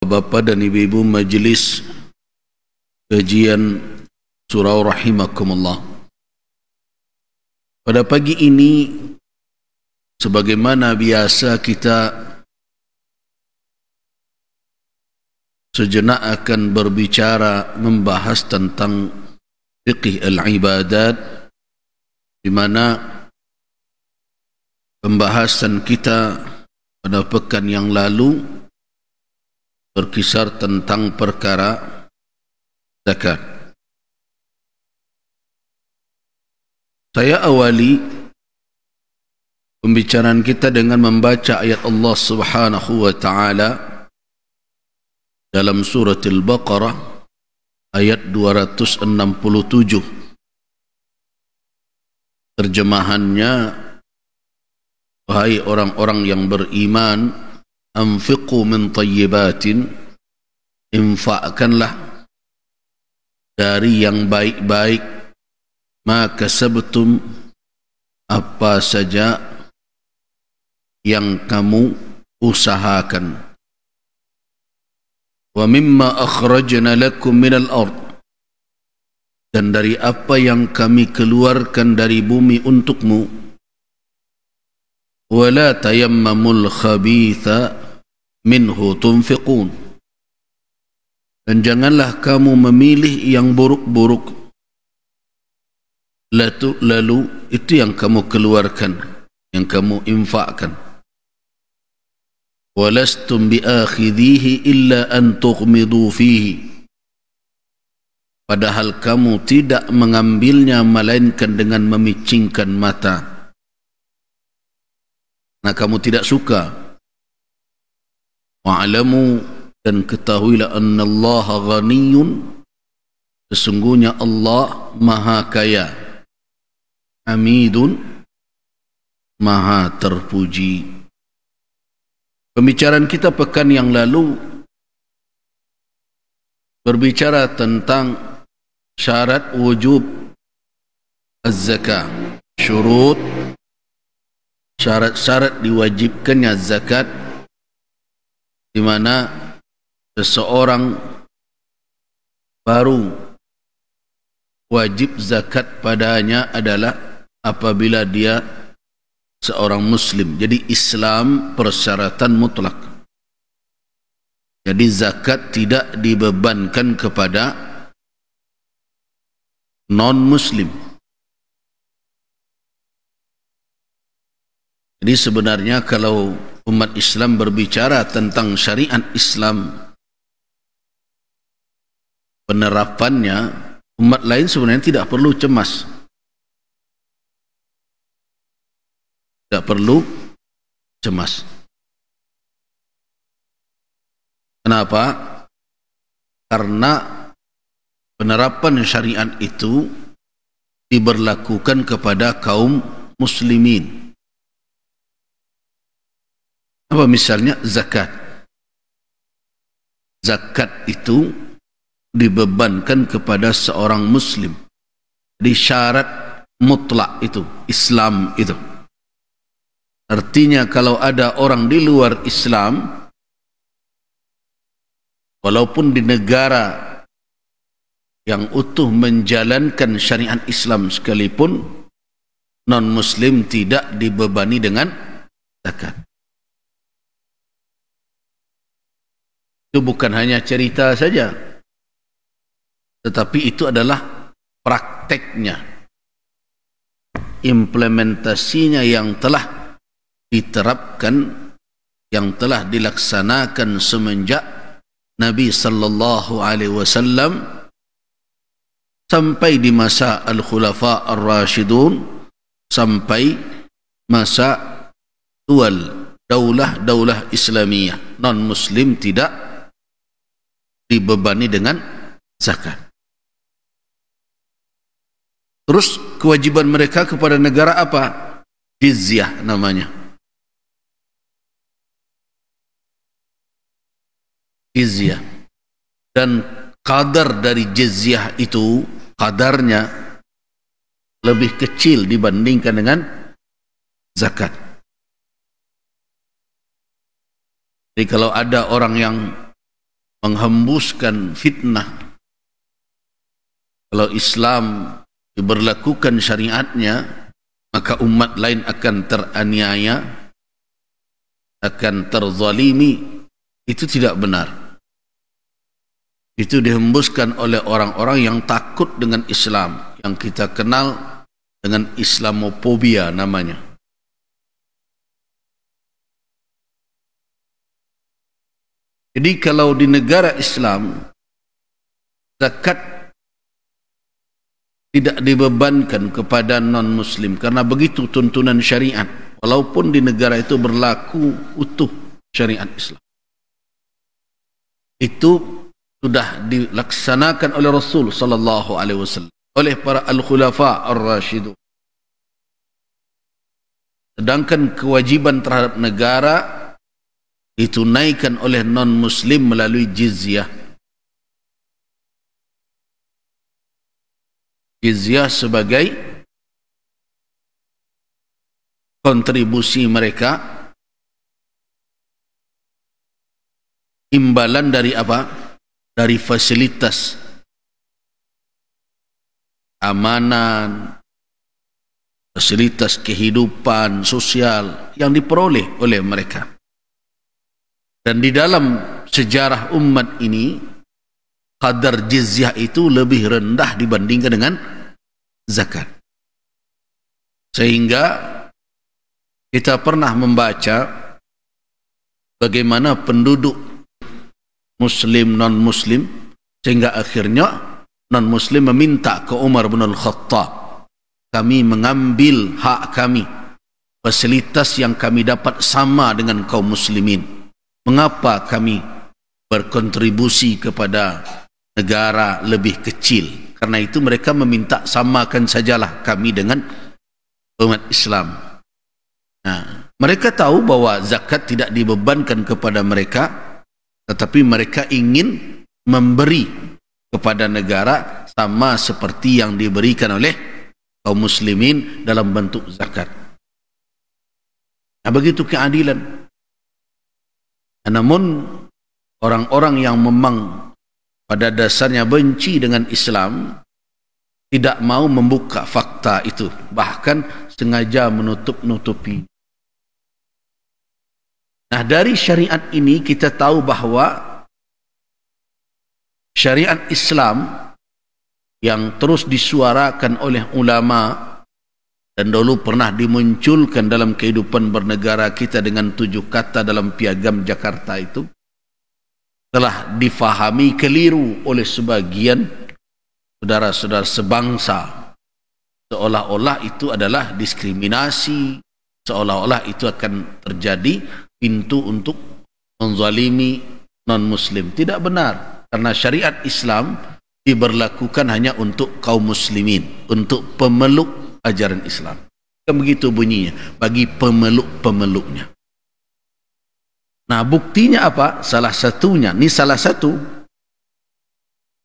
Bapak dan Ibu-ibu majelis kajian surau rahimakumullah. Pada pagi ini sebagaimana biasa kita sejenak akan berbicara membahas tentang fiqh al-ibadat, di mana pembahasan kita pada pekan yang lalu berkisar tentang perkara zakat. Saya awali pembicaraan kita dengan membaca ayat Allah Subhanahu wa taala dalam surah Al-Baqarah ayat 267. Terjemahannya, wahai orang-orang yang beriman, anfiqu min tayyibatin, infakkanlah dari yang baik-baik, ma kasabtum, apa saja yang kamu usahakan, wa mimma akhrajna lakum minal ard, dan dari apa yang kami keluarkan dari bumi untukmu, wa la tayammamul khabitha minhu tunfiqun, dan janganlah kamu memilih yang buruk-buruk lalu itu yang kamu keluarkan, yang kamu infakkan. Walastum biakhidhihi illa an tughmidu fihi, padahal kamu tidak mengambilnya melainkan dengan memicingkan mata. Nah, kamu tidak suka. Wa'alamu, dan ketahuilah annallaha ghaniyun, sesungguhnya Allah maha kaya, hamidun, maha terpuji. Pembicaraan kita pekan yang lalu berbicara tentang syarat wujub az-zakah, syurut, syarat-syarat diwajibkannya zakat, di mana seseorang baru wajib zakat padanya adalah apabila dia seorang muslim. Jadi Islam persyaratan mutlak. Jadi zakat tidak dibebankan kepada non-muslim. Jadi sebenarnya kalau umat Islam berbicara tentang syariat Islam, penerapannya umat lain sebenarnya tidak perlu cemas. Tidak perlu cemas. Kenapa? Karena penerapan syariat itu diberlakukan kepada kaum muslimin. Apa misalnya zakat? Zakat itu dibebankan kepada seorang muslim. Di syarat mutlak itu, Islam itu. Artinya kalau ada orang di luar Islam, walaupun di negara yang utuh menjalankan syariat Islam sekalipun, non-muslim tidak dibebani dengan zakat. Itu bukan hanya cerita saja, tetapi itu adalah prakteknya, implementasinya yang telah diterapkan, yang telah dilaksanakan semenjak Nabi sallallahu alaihi wasallam sampai di masa al-khulafa ar-rasyidun, sampai masa daulah Islamiyah. Non-muslim tidak dibebani dengan zakat. Terus kewajiban mereka kepada negara apa? Jizyah namanya. Jizyah. Dan kadar dari jizyah itu, kadarnya lebih kecil dibandingkan dengan zakat. Jadi kalau ada orang yang menghembuskan fitnah. Kalau Islam diberlakukan syariatnya, maka umat lain akan teraniaya, akan terzalimi. Itu tidak benar. Itu dihembuskan oleh orang-orang yang takut dengan Islam, yang kita kenal dengan Islamophobia namanya. Jadi kalau di negara Islam, zakat tidak dibebankan kepada non-muslim karena begitu tuntunan syariat, walaupun di negara itu berlaku utuh syariat Islam. Itu sudah dilaksanakan oleh Rasul sallallahu alaihi wasallam, oleh para al-khulafa ar-rasyidun. Sedangkan kewajiban terhadap negara ditunaikan oleh non-muslim melalui jizyah. Jizyah sebagai kontribusi mereka, imbalan dari apa? Dari fasilitas amanan, fasilitas kehidupan sosial yang diperoleh oleh mereka. Dan di dalam sejarah umat ini, kadar jizyah itu lebih rendah dibandingkan dengan zakat. Sehingga kita pernah membaca bagaimana penduduk muslim, non-muslim, sehingga akhirnya non-muslim meminta ke Umar bin Al-Khattab, kami mengambil hak kami, fasilitas yang kami dapat sama dengan kaum muslimin. Mengapa kami berkontribusi kepada negara lebih kecil? Karena itu mereka meminta samakan sajalah kami dengan umat Islam. Nah, mereka tahu bahwa zakat tidak dibebankan kepada mereka, tetapi mereka ingin memberi kepada negara sama seperti yang diberikan oleh kaum muslimin dalam bentuk zakat. Nah, begitu keadilan. Namun orang-orang yang memang pada dasarnya benci dengan Islam tidak mau membuka fakta itu, bahkan sengaja menutup-nutupi. Nah, dari syariat ini kita tahu bahwa syariat Islam yang terus disuarakan oleh ulama dan dulu pernah dimunculkan dalam kehidupan bernegara kita dengan 7 kata dalam piagam Jakarta itu, telah difahami keliru oleh sebagian saudara-saudara sebangsa, seolah-olah itu adalah diskriminasi, seolah-olah itu akan terjadi pintu untuk menzalimi non-muslim. Tidak benar, karena syariat Islam diberlakukan hanya untuk kaum muslimin, untuk pemeluk ajaran Islam. Kan begitu bunyinya, bagi pemeluk-pemeluknya. Nah, buktinya apa? Salah satunya, ini salah satu.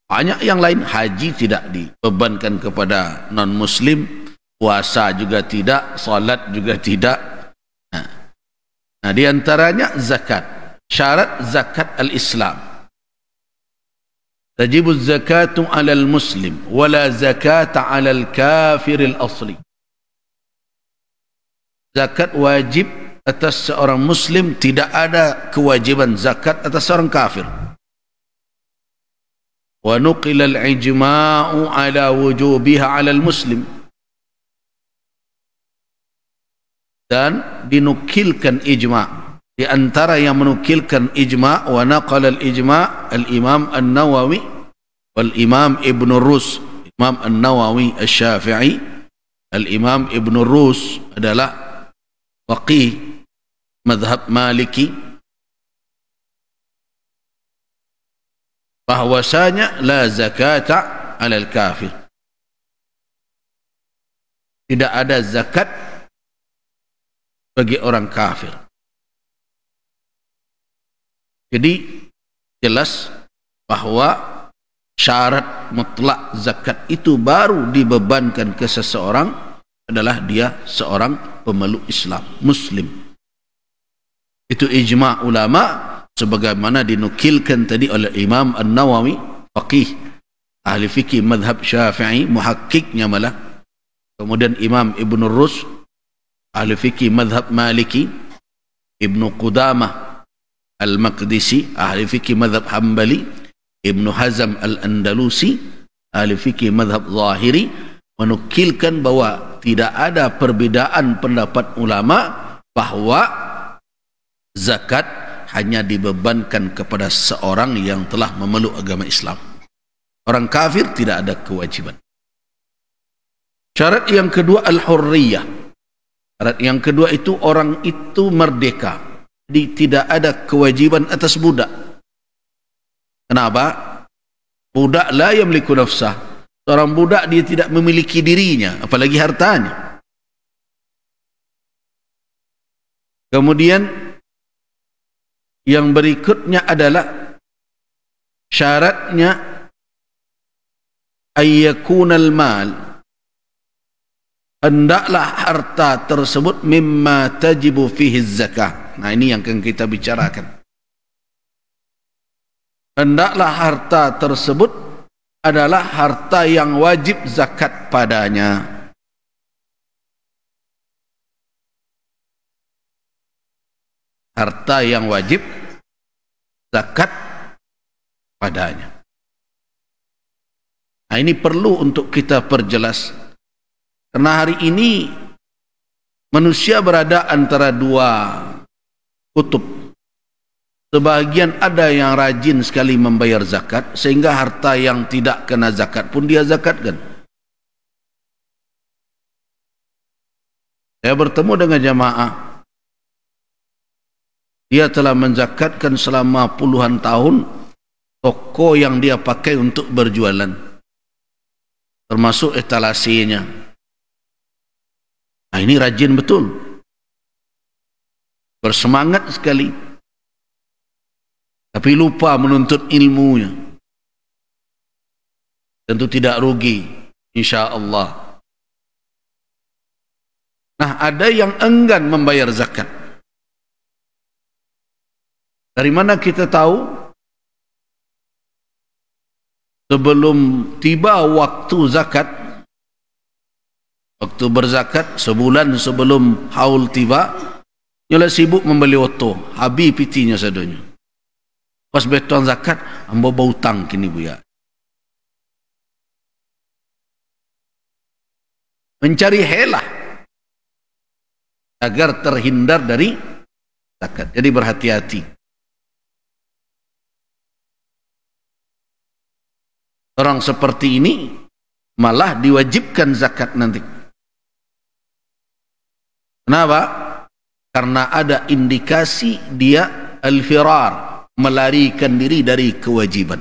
Banyak yang lain. Haji tidak dibebankan kepada non-muslim, puasa juga tidak, salat juga tidak. Nah, di antaranya zakat. Syarat zakat al-Islam. Tajibu zakatu 'alal muslim wala zakata 'alal kafir al-asli. Zakat wajib atas seorang muslim, tidak ada kewajiban zakat atas seorang kafir. Wa nuqila al-ijma'u 'ala wujubiha 'alal muslim. Dan dinukilkan ijma'. Di antara yang menukilkan ijma', wa naqala al-ijma' al-Imam An-Nawawi wal Imam Ibn Rus. Imam An-Nawawi Asy-Syafi'i, al-Imam Ibn Rus adalah faqih mazhab Maliki, bahwasanya la zakata 'alal kafir. Tidak ada zakat bagi orang kafir. Jadi jelas bahwa syarat mutlak zakat itu baru dibebankan ke seseorang adalah dia seorang pemeluk Islam, muslim. Itu ijma' ulama, sebagaimana dinukilkan tadi oleh Imam An-Nawawi, faqih, ahli fikih madhab Syafi'i, muhakkiknya malah. Kemudian Imam Ibn Rus, ahli fikih madhab Maliki, Ibn Qudamah Al-Maqdisi, ahli fikih madhab Hambali, Ibn Hazm Al-Andalusi, ahli fikih madhab Zahiri, menukilkan bahwa tidak ada perbedaan pendapat ulama bahwa zakat hanya dibebankan kepada seorang yang telah memeluk agama Islam. Orang kafir tidak ada kewajiban. Syarat yang kedua al-hurriyah. Syarat yang kedua itu orang itu merdeka. Jadi tidak ada kewajiban atas budak. Kenapa? Budak la yamliku nafsah. Seorang budak dia tidak memiliki dirinya, apalagi hartanya. Kemudian yang berikutnya adalah syaratnya ayyakunal mal, hendaklah harta tersebut mimma tajibu fihi zakah. Nah, ini yang akan kita bicarakan. Hendaklah harta tersebut adalah harta yang wajib zakat padanya. Harta yang wajib zakat padanya. Nah, ini perlu untuk kita perjelas. Karena hari ini manusia berada antara dua kutub. Sebahagian ada yang rajin sekali membayar zakat, sehingga harta yang tidak kena zakat pun dia zakatkan. Saya bertemu dengan jamaah. Dia telah menzakatkan selama puluhan tahun toko yang dia pakai untuk berjualan, termasuk etalasenya. Nah, ini rajin betul, bersemangat sekali, tapi lupa menuntut ilmunya. Tentu tidak rugi, insya-Allah. Nah, ada yang enggan membayar zakat. Dari mana kita tahu? Sebelum tiba waktu zakat, waktu berzakat, sebulan sebelum haul tiba, dia sibuk membeli oto, habis pitinya sadonya. Pas beton zakat, ambo berhutang kini buya. Mencari helah agar terhindar dari zakat. Jadi berhati-hati. Orang seperti ini malah diwajibkan zakat nanti. Kenapa? Karena ada indikasi dia al-firar, melarikan diri dari kewajiban.